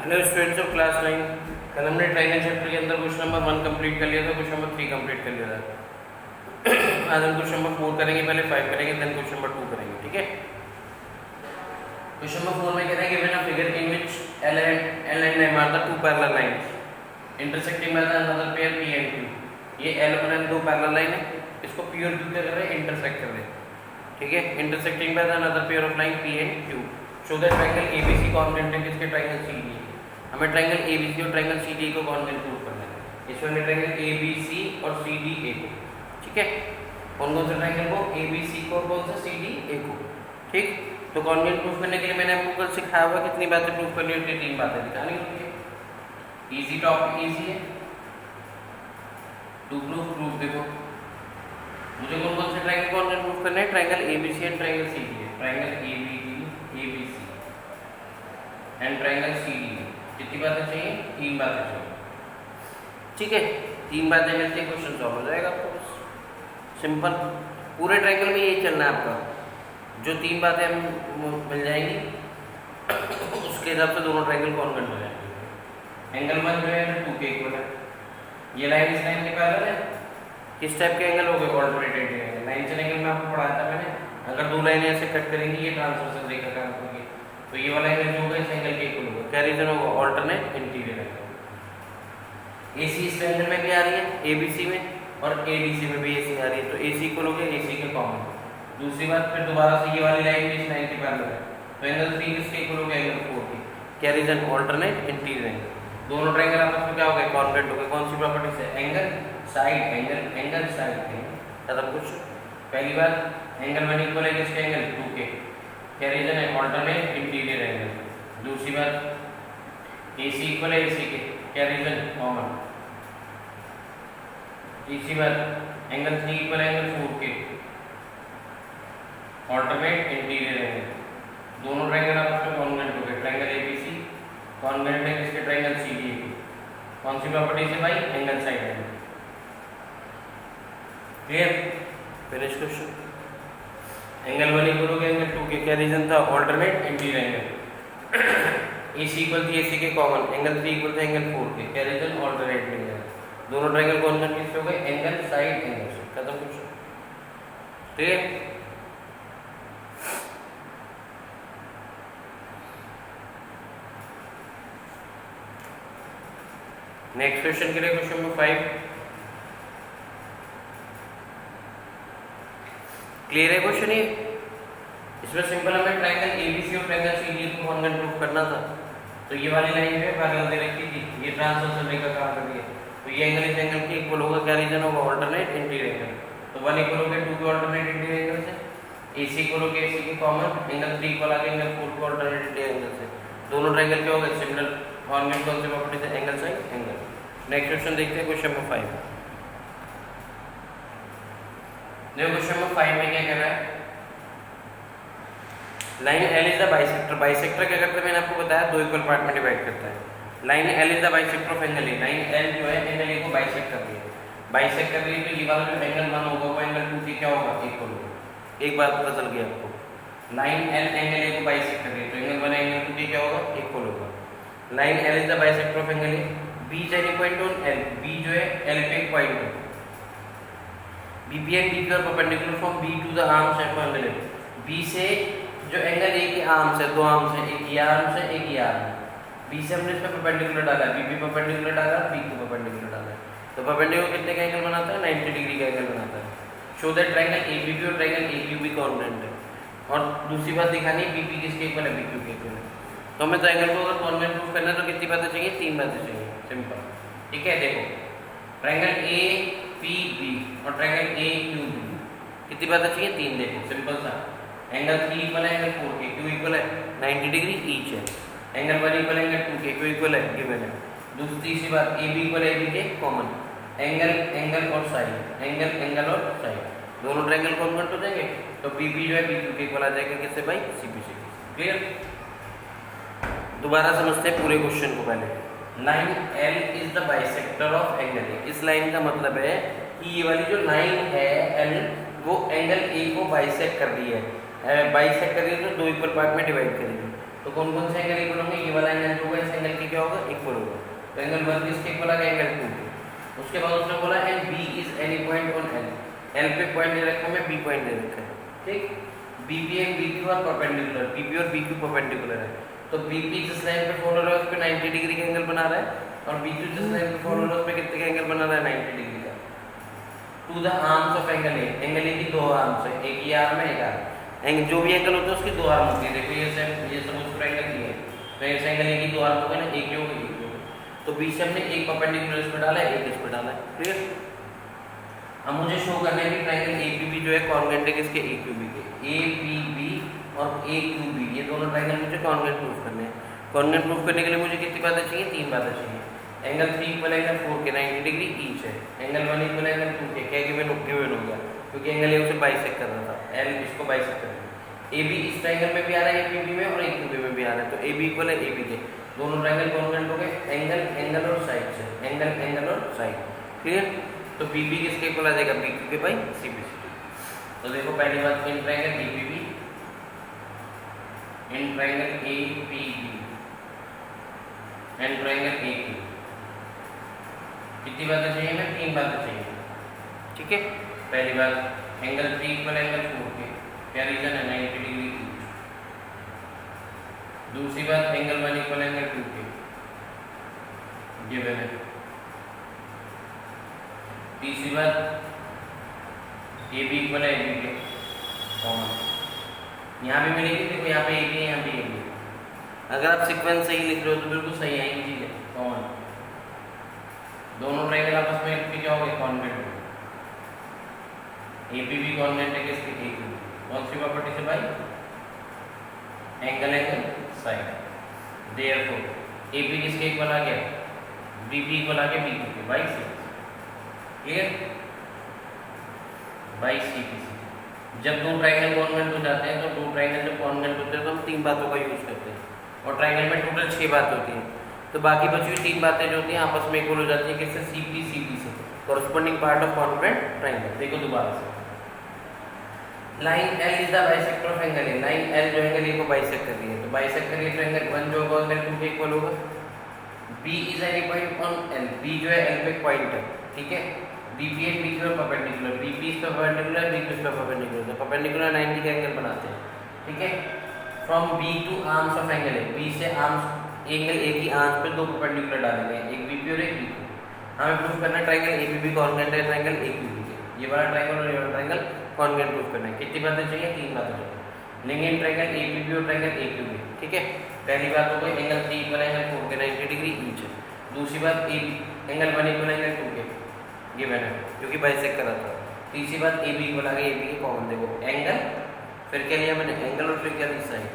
Hello students of class 9। कल हमने triangle chapter के अंदर क्वेश्चन नंबर 1 कंप्लीट कर लिया था, क्वेश्चन नंबर 3 कंप्लीट कर लिया था। आज हम क्वेश्चन नंबर 4 करेंगे, पहले 5 करेंगे, देन क्वेश्चन नंबर 2 करेंगे, ठीक है। क्वेश्चन नंबर 4 में कह रहे हैं given a figure in which L and M are the two parallel lines intersecting by the another pair P and Q। ये L और M दो पैरेलल लाइन है, इसको P और Q क्या कर रहे हैं, इंटरसेक्ट कर रहे हैं, ठीक है। Intersecting by the another pair of line P and Q। Show that triangle ABC congruent है किसके, ट्रायंगल CD। हमें ट्रायंगल ABC और ट्रायंगल CDA को कॉन्ग्रुएंट प्रूव करना है। इसमें हमें ट्रायंगल ABC और CDA को, ठीक है, कौन कौन से ट्रायंगल को, ABC को और कौन सा CDA को, ठीक। तो कॉन्ग्रुएंट प्रूफ करने के लिए मैंने आपको कल सिखाया हुआ कितनी बातें प्रूफ करनी होती है, 3 बातें दिखानी होती है। इजी टॉपिक इजी है, टू प्रूफ देखो मुझे कौन कौन से ट्रायंगल कॉन्ग्रुएंट प्रूफ करने हैं, triangle ABC and triangle CDA, triangle ABC and triangle CDA। कितनी बातें चाहिए, 3 बातें चाहिए, ठीक है। 3 बातें मिलती है, क्वेश्चन सॉल्व हो जाएगा आपको, बस सिंपल। पूरे ट्रायंगल में यही चलना है आपका, जो 3 बातें हम मिल जाएंगी उसके हिसाब से दोनों ट्रायंगल कॉन्ग्रुएंट हो जाएंगे। एंगल 1 जो है 2 के इक्वल है, ये लाइन इस लाइन के पैरेलल है। किस टाइप के एंगल हो गए, ऑल्टरनेटेड एंगल। लाइन से एंगल में आपको पढ़ाया था मैंने, अगर 2 लाइनें ऐसे कट करेंगी ये ट्रांसवर्सल रेखा काम करेगी, तो ये वाला एंगल जो होगा इस एंगल के इक्वल होगा। क्या रीजन होगा, ऑल्टरनेट इंटीरियर एंगल। AC इस एंगल में भी आ रही है, ABC में, और ADC में भी AC आ रही है, तो AC इक्वल हो गया AC के कॉमन। दूसरी बात, फिर दोबारा से ये वाली लाइन भी इस लाइन के पैरेलल है, तो एंगल 3 किसके इक्वल हो गया, एंगल 4 के। क्या रीजन, ऑल्टरनेट इंटीरियर एंगल। दोनों ट्रायंगल आपस में क्या हो गए, कॉन्ग्रुएंट हो गए। कौन सी प्रॉपर्टी से, angle side angle, angle side angle, खत्म कुछ। पहली बात, एंगल 1 इक्वल है किसके, एंगल 2 के। क्या रीजन है, ऑल्टरनेट इंटीरियर एंगल। दूसरी बात, AC इक्वल है AC के। क्या रीजन, कॉमन। तीसरी बात, एंगल 3 इक्वल है एंगल 4 के, ऑल्टरनेट इंटीरियर एंगल। दोनों ट्रायंगल आपस में कॉन्ग्रुएंट हो गए। ट्रायंगल ABC कॉन्ग्रुएंट है किसके, ट्रायंगल CDA के। कौन सी प्रॉपर्टी से भाई, angle side angle. Clear, finish question. Angle 1 equal हो गया एंगल 2 के। क्या रीजन था, alternate interior angle. AC equal थी AC के कॉमन, एंगल 3 इक्वल था एंगल 4 के। क्या रीजन, ऑल्टरनेट इंटीरियर। दोनों ट्रायंगल कॉन्ग्रुएंट किससे हो गए, एंगल साइड एंगल से, खत्म क्वेश्चन। ठीक, नेक्स्ट क्वेश्चन के लिए क्वेश्चन नंबर 5 क्लियर है क्वेश्चन ये। इसमें सिंपल हमें ट्रायंगल ABC और ट्रायंगल CDA को कॉन्ग्रुएंट प्रूफ करना था। तो ये वाली लाइन जो है पैरेलल दे रखी थी, ये ट्रांसवर्सल रेखा काम कर रही है, तो ये एंगल इस एंगल के इक्वल होगा। क्या रीजन होगा, ऑल्टरनेट इंटीरियर एंगल। तो 1 इक्वल हो गया 2 के ऑल्टरनेट इंटीरियर एंगल से, AC इक्वल हो गया AC के कॉमन, एंगल 3 इक्वल आ गया एंगल 4 के ऑल्टरनेट इंटीरियर एंगल से। दोनों ट्रायंगल क्या हो गए, सिमिलर कॉन्ग्रुएंट। कौन सी प्रॉपर्टी से, angle side angle. Next question देखते हैं, क्वेश्चन नंबर 5। देखो क्वेश्चन नंबर 5 में क्या कह रहा है, line L is the bisector. Bisector क्या करता है, मैंने आपको बताया 2 इक्वल पार्ट में डिवाइड करता है। Line L is the bisector of angle A। Line L जो है एंगल A को बाइसेक्ट कर रही है, बाइसेक्ट कर रही है, तो ये वाला जो एंगल 1 होगा वो एंगल 2 के क्या होगा, इक्वल होगा। एक बात पता चल गई आपको, लाइन L एंगल A को बाइसेक्ट कर रही है, तो एंगल 1 एंगल 2 के क्या होगा, इक्वल होगा। Line L is the bisector of angle A। B is any point on L। B जो है L पे एक पॉइंट है। BP and DP are perpendicular from B to the arms of angle A। B से जो angle A के arms है, 2 arms है, एक ये आर्म से एक ये आर्म। B से हमने इसमें परपेंडिकुलर डाला है, BP परपेंडिकुलर डाला, B को परपेंडिकुलर डाला है, तो परपेंडिकुलर कितने का एंगल बनाता है, 90 डिग्री का एंगल बनाता है। शो दैट ट्रायंगल ABP और ट्रायंगल AQB कॉन्ग्रुएंट है। और दूसरी बात दिखानी है, BP किसके इक्वल है, BQ के इक्वल है। तो हमें ट्रायंगल को अगर कॉन्ग्रुएंट प्रूफ करना है तो कितनी बातें चाहिए, 3 बातें चाहिए, सिंपल, ठीक है। देखो ट्रायंगल APB और ट्रायंगल AQB कितनी बातें चाहिए, 3। देखो सिंपल सा, एंगल 3 इक्वल है एंगल 4 के, Q इक्वल है 90 डिग्री ईच है। एंगल 1 इक्वल है एंगल 2 के, Q इक्वल है गिवन है। दूसरी तीसरी बात, AB इक्वल है AB के कॉमन, एंगल एंगल और साइड, एंगल एंगल और साइड, दोनों ट्रायंगल कॉन्ग्रुएंट हो जाएंगे, तो BP जो है BQ के इक्वल आ जाएगा, किससे भाई, CP से। क्लियर, दोबारा समझते हैं पूरे क्वेश्चन को। पहले line L is the bisector of angle A। इस लाइन का मतलब है कि ये वाली जो लाइन है L वो एंगल A को बाइसेक्ट कर रही है, बाइसेक्ट कर रही है, तो 2 इक्वल पार्ट में डिवाइड करेगी। तो कौन कौन से एंगल इक्वल होंगे? ये वाला एंगल जो होगा इस एंगल के क्या होगा? इक्वल होगा। तो एंगल 1 किसके इक्वल आ गया? एंगल 2 के। उसके बाद उसने बोला and B is any point on L. L पे पॉइंट दे रखा है, बी पॉइंट दे रखा है, ठीक। BP and BQ are perpendicular, BP और बीक्यू परपेंडिकुलर है। तो बीपी जिस लाइन पे फॉलो हो रहा है उस पे 90 डिग्री का एंगल बना रहा है, और बीक्यू जिस लाइन पे फॉलो हो रहा है उस पे कितने का एंगल बना रहा है? 90 डिग्री का। To the arms of angle A, angle A की दो आर्म्स है, एक ही आर्म है, एक आर्म। एंगल जो भी एंगल होता है उसकी दो आर्म होती है। देखो ये सब उस एंगल की है, तो इस एंगल ए की दो आर्म हो गए ना, एक ये होगी, एक ये होगी। तो बीच से हमने एक परपेंडिकुलर इस पे डाला है, एक इस पे डाला है, क्लियर। अब मुझे शो करना है कि ट्रायंगल एपीबी जो है कॉन्ग्रुएंट है किसके? एक्यूबी के। एपीबी और एक्यूबी ये दोनों ट्रायंगल मुझे कॉन्ग्रुएंट प्रूफ करने हैं। कॉन्ग्रुएंट प्रूफ करने के लिए मुझे कितनी बातें चाहिए? 3 बातें चाहिए। एंगल 3 इक्वल एंगल 4 के 90 डिग्री ईच है। एंगल 1 इक्वल एंगल 2 के, क्या गिवन हो गया क्योंकि एंगल ए उसे बाइसेक्ट कर रहा था, एल इसको बाइसेक्ट कर रहा है। एबी इस ट्रायंगल में भी आ रहा है, एपीबी में, और एक्यूबी में भी आ रहा है। तो एबी इक्वल है एबी के, दोनों ट्रायंगल कॉन्ग्रुएंट हो गए। एंगल और साइड से, एंगल और साइड, क्लियर। तो बीबी किसके इक्वल आ जाएगा? बीक्यू के बाई सीबीसी। तो देखो पहली बात, in triangle APB, in triangle APB and triangle AQ, कितनी बातें चाहिए? हमें 3 बातें चाहिए, ठीक है। पहली बात, एंगल 3 इक्वल एंगल 4 के, क्या रीजन है? 90 डिग्री ईच। दूसरी बात, एंगल 1 इक्वल एंगल 2 के, गिवन है। तीसरी बात, ए बी इक्वल है ए बी के, कॉमन। यहाँ भी मिलेगी, देखो यहाँ पे ए बी है, यहाँ पे ए बी। अगर आप सीक्वेंस सही लिख रहे हो तो बिल्कुल सही है, ये चीज है, कॉमन। दोनों ट्रायंगल आपस में क्या हो गए? कॉन्ग्रुएंट हो गए। एपीबी कॉन्ग्रुएंट है किसके? एक्यूबी। कौन सी प्रॉपर्टी से भाई? Angle side. देयरफॉर एपी किसके इक्वल आ गया? बीपी इक्वल आ गया बीक्यू के by C, clear, by CPC. जब दो ट्रायंगल कॉन्ग्रुएंट हो जाते हैं, तो दो ट्रायंगल जब कॉन्ग्रुएंट होते हैं तो हम 3 बातों का यूज करते हैं, और ट्रायंगल में टोटल 6 बात होती हैं। तो बाकी बची हुई 3 बातें जो होती हैं आपस में इक्वल हो जाती है, किससे? सीपी सीपी से, corresponding part of congruent triangle. देखो दोबारा से, line L is the bisector of angle A. Line L जो एंगल ए को बाइसेक्ट कर रही है, तो बाइसेक्ट कर रही है तो एंगल 1 जो होगा एंगल 2 के इक्वल होगा। B is any point on L, B जो है एल पे पॉइंट है, ठीक है। BP and BQ are perpendicular, BP is perpendicular, BQ is perpendicular, तो परपेंडिकुलर 90 का एंगल बनाते हैं, ठीक है। From B to arms of angle A, B से आर्म्स एंगल ए की आर्म्स पे 2 परपेंडिकुलर डालेंगे, एक बीपी और एक बीक्यू। हमें प्रूफ करना है ट्रायंगल एबीबी कॉन्ग्रुएंट है ट्रायंगल एक्यूबी के। ये वाला ट्रायंगल और ये वाला ट्रायंगल कॉन्ग्रुएंट प्रूफ करना है। कितनी बातें चाहिए? 3 बातें चाहिए। लेंगे इन ट्रायंगल एबीबी और ट्रायंगल एक्यूबी, ठीक है। पहली बात हो गई एंगल 3 इक्वल एंगल 4 के 90 डिग्री ईच है। दूसरी बात, एंगल 1 इक्वल एंगल 2 के, ये मैंने क्योंकि बाइसेक्ट करा था। तीसरी बात, ए बी इक्वल आ गया, ए बी के कॉमन देखो एंगल, फिर क्या लिया मैंने? एंगल, और फिर क्या ली? साइड।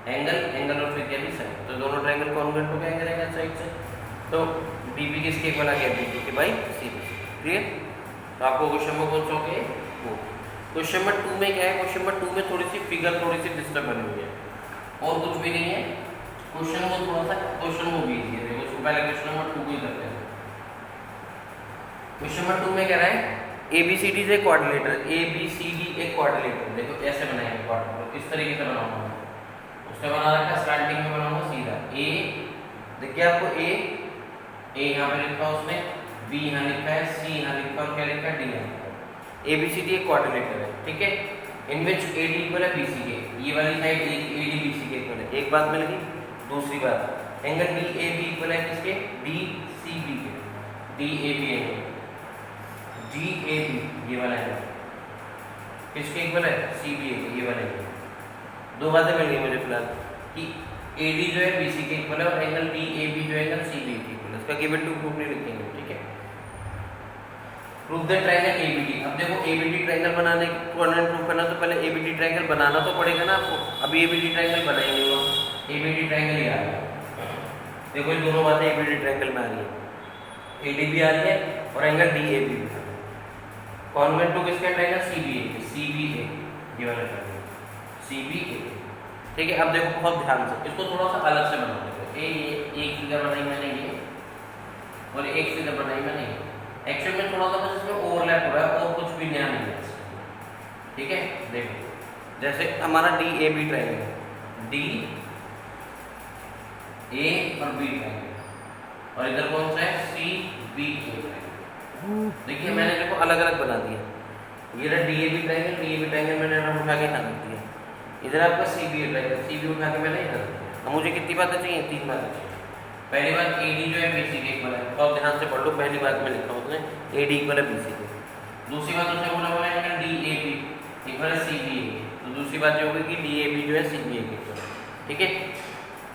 एंगल और फिर क्या ली? साइड। तो दोनों ट्रायंगल कॉन्ग्रुएंट हो गए एंगल साइड से। तो बीबी किसके इक्वल आ गया? बीबी के बाई सीबी, क्लियर। तो आपको क्वेश्चन नंबर कौन सा हो गया? वो। क्वेश्चन नंबर 2 में क्या है? क्वेश्चन नंबर 2 में थोड़ी सी फिगर थोड़ी सी डिस्टर्ब बनी हुई है, और कुछ भी नहीं है। क्वेश्चन को थोड़ा सा क्वेश्चन को भी है, देखो उसको पहले क्वेश्चन नंबर 2 को ही करते हैं। क्वेश्चन नंबर 2 में कह रहा है ABCD is a quadrilateral, ABCD एक क्वाड्रिलेटरल। देखो कैसे बनाएंगे क्वाड्रिलेटरल, किस तरीके से बनाऊंगा? उसने बना रखा स्लैंटिंग में बनाऊंगा सीधा। ए देखिए आपको ए यहाँ पे लिखा उसने, बी यहाँ लिखा है, सी यहाँ लिखा और क्या लिखा है? डी यहाँ। ABCD एक क्वाड्रिलेटरल है, ठीक है। इन विच AD इक्वल है BC के, ये वाली साइड AD BC के इक्वल है। एक बात मिल गई। दूसरी बात, एंगल DAB इक्वल है किसके? DCB के, DAB एंगल, DAB ये वाला एंगल किसके इक्वल है? CBA के, ये वाला एंगल। 2 बातें मिल गई मुझे फिलहाल कि AD जो है BC के इक्वल है और एंगल DAB जो है एंगल CBA के इक्वल है। इसका गिवन टू प्रूफ नहीं लिखेंगे, ठीक है। Proof the triangle ABD। अब देखो ABD ट्रायंगल बनाने कॉर्डिनेट प्रूफ करना तो पहले ABD ट्रायंगल बनाना तो पड़ेगा ना आपको। अभी ABD ट्रायंगल बनाएंगे वो, ABD ट्रायंगल ही आ रहा है। देखो ये दोनों बातें ABD ट्रायंगल में आ रही है, AD भी आ रही है और एंगल DAB भी। कॉन्वेंट टू किसका ट्रायंगल? CBA ये वाला ट्रायंगल CBA, ठीक है। अब देखो बहुत ध्यान से इसको थोड़ा सा अलग से बना देते हैं। एक फिगर बनाई मैंने ये, और एक फिगर बनाई मैंने ये। एक्चुअल में थोड़ा सा बस इसमें ओवरलैप हो रहा है और कुछ भी नया नहीं है, ठीक है। देखो जैसे हमारा DAB ट्रायंगल है, ए और बी ट्रायंगल, और इधर कौन सा है सी बी ए ट्रायंगल। देखिए मैंने देखो अलग अलग बना दिया, ये रहा डी ए बी ट्रायंगल मैंने यहाँ उठा के यहाँ रख दिया, इधर आपका C B A triangle C B उठा के मैंने यहाँ रख दिया। अब मुझे कितनी बातें चाहिए, 3 बातें चाहिए। पहली बात ए डी जो है बी सी के इक्वल है, तो ध्यान से पढ़ लो, पहली बात में लिखा उसने ए डी इक्वल है बी सी के। दूसरी बात उसने बोला हुआ है डी ए बी इक्वल है सी बी ए के, तो दूसरी बात जो होगी कि डी ए बी जो है सी बी ए के इक्वल है, ठीक है।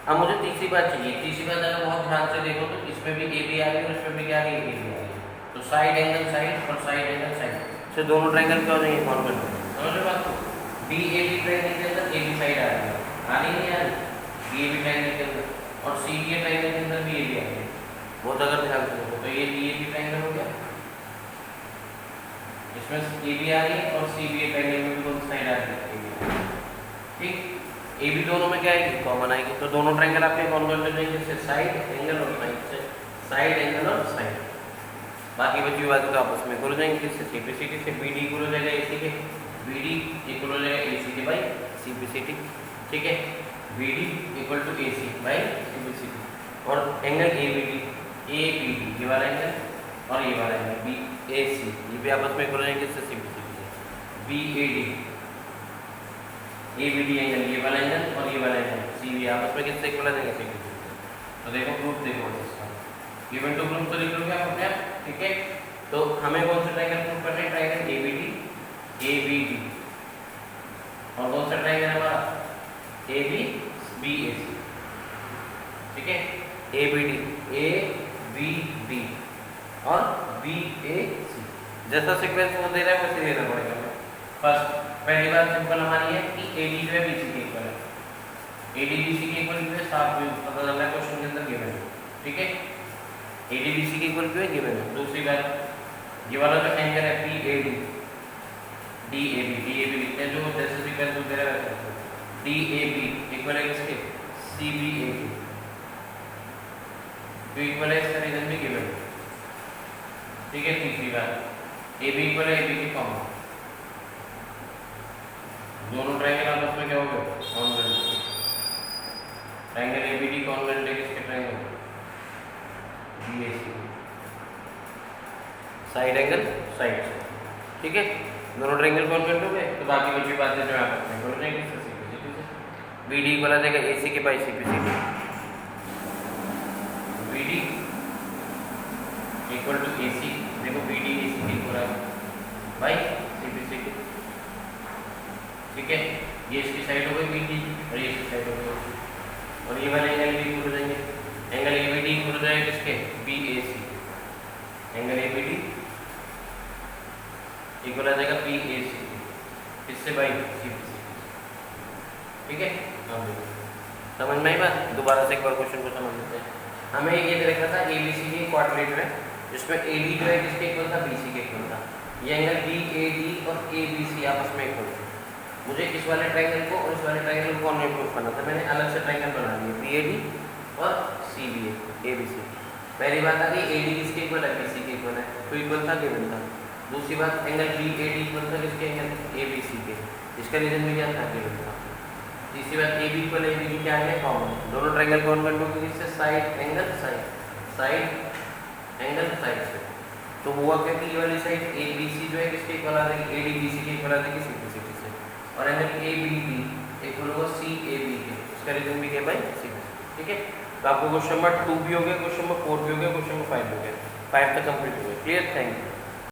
अब मुझे तीसरी बात चाहिए, तीसरी बात अगर बहुत ध्यान से देखो तो इसमें भी ए बी आ गई और इसमें भी क्या आ गई ए बी आ गई, तो साइड एंगल साइड और साइड एंगल साइड से दोनों ट्रायंगल क्या हो जाएंगे कॉन्वेंट, समझ रहे बात को। डी ए बी ट्रायंगल के अंदर ए बी साइड आ रही है, आ रही है यार डी ए बी ट्रायंगल के अंदर, और सी बी ए ट्रायंगल के अंदर भी ए बी आ गई, बहुत अगर ध्यान से देखो तो ये डी ए बी ट्रायंगल हो गया, इसमें ए बी आ रही और सी बी ए ट्रायंगल में भी कौन साइड आ रही है, ठीक। ए बी दोनों में क्या आएगी कॉमन आएगी, तो दोनों ट्रायंगल आपके कॉन्वेंट हो जाएंगे, जैसे साइड एंगल और साइड से साइड एंगल और साइड, बाकी बची हुई बातें तो आपस में इक्वल हो जाएंगे, किससे सीपीसीटी से बी डी इक्वल हो जाएगा एसी के, बी डी इक्वल हो जाएगा एसी के बाई सीपीसीटी, ठीक है। B D equal to A C by CPCT, और एंगल ए बी डी ये वाला एंगल और ये वाला एंगल बी ए सी ये भी आपस में इक्वल हो जाएंगे, किससे सीपीसीटी से B A B D angle ये वाला एंगल और ये वाला एंगल सी बी आपस में किससे इक्वल आ जाएंगे सीपीसीटी। तो देखो प्रूफ देखो इसका, गिवन टू प्रूफ तो लिख लो क्या अपने आप, ठीक है। तो हमें कौन सा ट्रायंगल प्रूफ करना है, ट्रायंगल ए बी डी, और कौन सा ट्रायंगल हमारा ए बी ए सी, ठीक है। ए बी डी और बी ए सी, जैसा सीक्वेंस वो दे रहा है वैसे देना पड़ेगा। फर्स्ट पहली बात सिंपल हमारी है कि ए डी जो है बी सी के इक्वल है, ए डी बी सी के इक्वल जो है साफ पता चल रहा है क्वेश्चन के अंदर गिवन है, ठीक है। ए डी बी सी के इक्वल क्यों है गिवन है। दूसरी बात ये वाला जो एंगल है P A D D A B लिखते हैं, जो जैसे सीक्वेंस दे रहा है डी ए बी इक्वल है किसके सी बी ए के, जो इक्वल है इसका रीजन भी गिवन है, ठीक है। तीसरी बात ए बी इक्वल है ए बी के कॉमन, दोनों ट्रायंगल आपस में क्या हो गए congruent, triangle A B D congruent है किसके triangle B A C, side angle side से, ठीक है। दोनों ट्रायंगल कॉन्वेंट हो गए, तो बाकी बची बातें जो आपस में हो जाएंगी सीपीसीटी से, बी डी इक्वल आ जाएगा ए सी के by CPCT, B D equal to A C, देखो बी डी ए सी के इक्वल है बाई सीपीसीटी, ठीक है। ये इसकी साइड हो गई बी डी और ये इसकी साइड हो गई, और ये वाले एंगल भी इक्वल हो जाएंगे, angle A B D equal हो जाएगा किसके B A C, angle A B D equal आ जाएगा बी ए सी, इससे बाई सीपीसीटी, ठीक है। समझ में आई बात, दोबारा से एक बार क्वेश्चन को समझ लेते हैं। हमें ये दे रखा था ए बी सी की क्वाड्रिलेटरल है, जिसमें ए डी जो है किसके इक्वल था बी सी के इक्वल था, ये एंगल बी ए डी और ए बी सी आपस में इक्वल थे। मुझे इस वाले ट्रायंगल को और इस वाले ट्रायंगल को कॉन्वेंट प्रूफ करना था, मैंने अलग से ट्रायंगल बना लिए बी ए डी और सी बी ए बी सी। पहली बात आ गई ए डी किसके इक्वल है बी सी के इक्वल है, तो इक्वल था गिवन था। दूसरी बात angle B A D equal था किसके एंगल ए बी सी के, इसका रीजन भी क्या था गिवन था। तीसरी बात A B equal A B की क्या है कॉमन, दोनों ट्रायंगल कॉन्वेंट होंगे किससे side angle side angle side से, तो हुआ क्या कि ये वाली साइड ए बी सी जो है किसके इक्वल आ जाएगी ए डी बी सी के इक्वल आ जाएगी सीपीसीटी से, और angle A B D equal होगा सी ए बी के, इसका रीजन भी क्या बाई सीपीसीटी, ठीक है। तो आपको क्वेश्चन नंबर 2 भी हो गया, क्वेश्चन नंबर 4 भी हो गया, क्वेश्चन नंबर 5 हो गया, 5 तक कंप्लीट हो गया, क्लियर। Thank you.